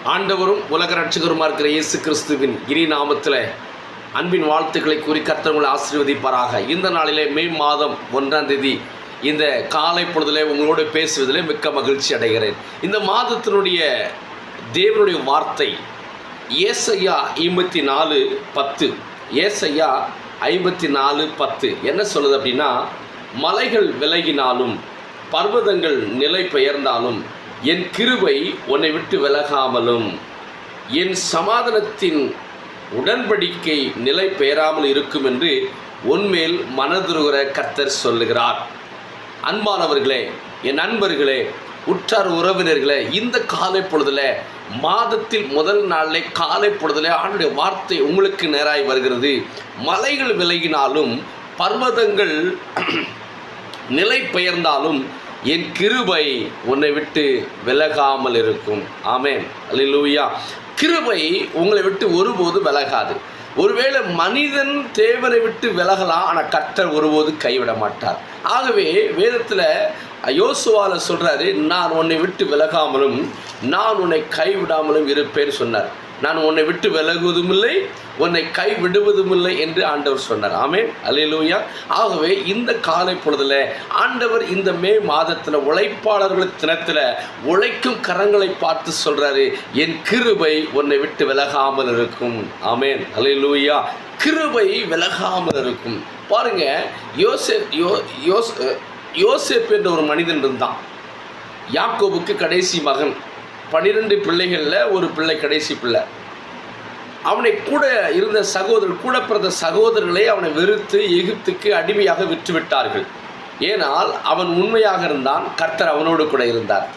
ஆண்டவரும் உலக ரட்சகருமா இருக்கிற இயேசு கிறிஸ்துவின் இனி நாமத்தில் அன்பின் வாழ்த்துக்களை கூறி கர்த்தர் ஆசீர்வதிப்பாராக. இந்த நாளிலே மே மாதம் 1ஆம் தேதி இந்த காலை பொழுதிலே உங்களோடு பேசுவதிலே மிக்க மகிழ்ச்சி அடைகிறேன். இந்த மாதத்தினுடைய தேவனுடைய வார்த்தை ஏசாயா 54:10. ஏசாயா 54:10 என்ன சொல்லுது அப்படின்னா, மலைகள் விலகினாலும் பர்வதங்கள் நிலை பெயர்ந்தாலும் என் கிருபை உன்னை விட்டு விலகாமலும் என் சமாதானத்தின் உடன்படிக்கை நிலை பெயராமல் இருக்கும் என்று உன்மேல் மனதுருகிற கர்த்தர் சொல்லுகிறார். அன்பானவர்களே, என் நண்பர்களே, உற்றார் உறவினர்களே, இந்த காலை பொழுதில் மாதத்தில் முதல் நாளிலே காலை பொழுதில் ஆண்டுடைய வார்த்தை உங்களுக்கு நேராய் வருகிறது. மலைகள் விலகினாலும் பர்வதங்கள் நிலை பெயர்ந்தாலும் என் கிருபை உன்னை விட்டு விலகாமல் இருக்கும். ஆமென், அல்லேலூயா. கிருபை உங்களை விட்டு ஒருபோது விலகாது. ஒருவேளை மனிதன் தேவனை விட்டு விலகலாம், ஆனால் கர்த்தர் ஒருபோது கைவிட மாட்டார். ஆகவே வேதத்தில் யோசுவாவில் சொல்கிறாரு, நான் உன்னை விட்டு விலகாமலும் நான் உன்னை கைவிடாமலும் இருப்பேன்னு சொன்னார். நான் உன்னை விட்டு விலகுவதும் இல்லை, உன்னை கைவிடுவதும் இல்லை என்று ஆண்டவர் சொன்னார். ஆமென், அல்லேலூயா. ஆகவே இந்த காலை பொழுதில் ஆண்டவர் இந்த மே மாதத்தில் உழைப்பாளர்கள் தினத்தில் உழைக்கும் கரங்களை பார்த்து சொல்கிறாரு, என் கிருபை உன்னை விட்டு விலகாமல் இருக்கும். ஆமென், அல்லேலூயா. கிருபை விலகாமல் இருக்கும். பாருங்க, யோசேப் என்ற ஒரு மனிதன் இருந்தான். யாக்கோபுக்கு கடைசி மகன். 12 பிள்ளைகளில் ஒரு பிள்ளை கடைசி பிள்ளை. அவனை கூட இருந்த கூட பிறந்த சகோதரர்களை அவனை வெறுத்து எகிப்துக்கு அடிமையாக விற்றுவிட்டார்கள். ஏனால் அவன் உண்மையாக இருந்தான், கர்த்தர் அவனோடு கூட இருந்தார்.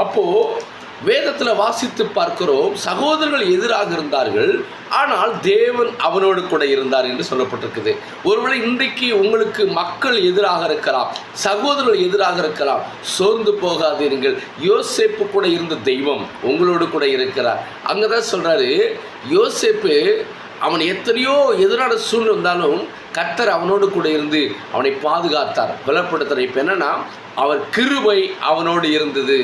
அப்போது வேதத்தில் வாசித்து பார்க்கிறோம், சகோதரர்கள் எதிராக இருந்தார்கள், ஆனால் தேவன் அவனோடு கூட இருந்தார் என்று சொல்லப்பட்டிருக்குது. ஒருவேளை இன்றைக்கு உங்களுக்கு மக்கள் எதிராக இருக்கலாம், சகோதரர்கள் எதிராக இருக்கலாம், சோர்ந்து போகாதீர்கள். யோசேப்பு கூட இருந்த தெய்வம் உங்களோடு கூட இருக்கிறார். அங்கே தான் சொல்கிறாரு, யோசேப்பு அவன் எத்தனையோ எதிரான சூழ்நிலை இருந்தாலும் கர்த்தர் அவனோடு கூட இருந்து அவனை பாதுகாத்தார். பலப்படுத்துகிற இப்போ என்னன்னா, அவர் கிருபை அவனோடு இருந்தது.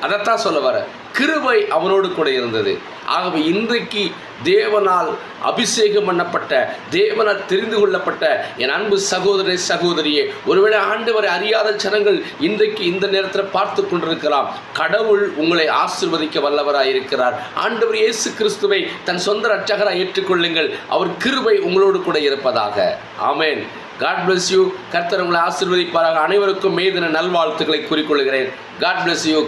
அதைத்தான் சொல்ல வர, கிருபை அவனோடு கூட இருந்தது. ஆகவே இன்றைக்கு தேவனால் அபிஷேகம் பண்ணப்பட்ட, தேவனால் தெரிந்து கொள்ளப்பட்ட என் அன்பு சகோதரே சகோதரியே, ஒருவேளை ஆண்டவரை அறியாத ஜனங்கள் இன்றைக்கு இந்த நேரத்தில் பார்த்து கொண்டிருக்கலாம். கடவுள் உங்களை ஆசீர்வதிக்க வல்லவராக இருக்கிறார். ஆண்டவர் இயேசு கிறிஸ்துவை தன் சொந்த ரட்சகராக ஏற்றுக்கொள்ளுங்கள். அவர் கிருபை உங்களோடு கூட இருப்பதாக. ஆமென். God bless you. கர்த்தர் உங்களை ஆசீர்வதிப்பாராக. அனைவருக்கும் மே தின நல்வாழ்த்துக்களை கூறிக்கொள்கிறேன். God bless you.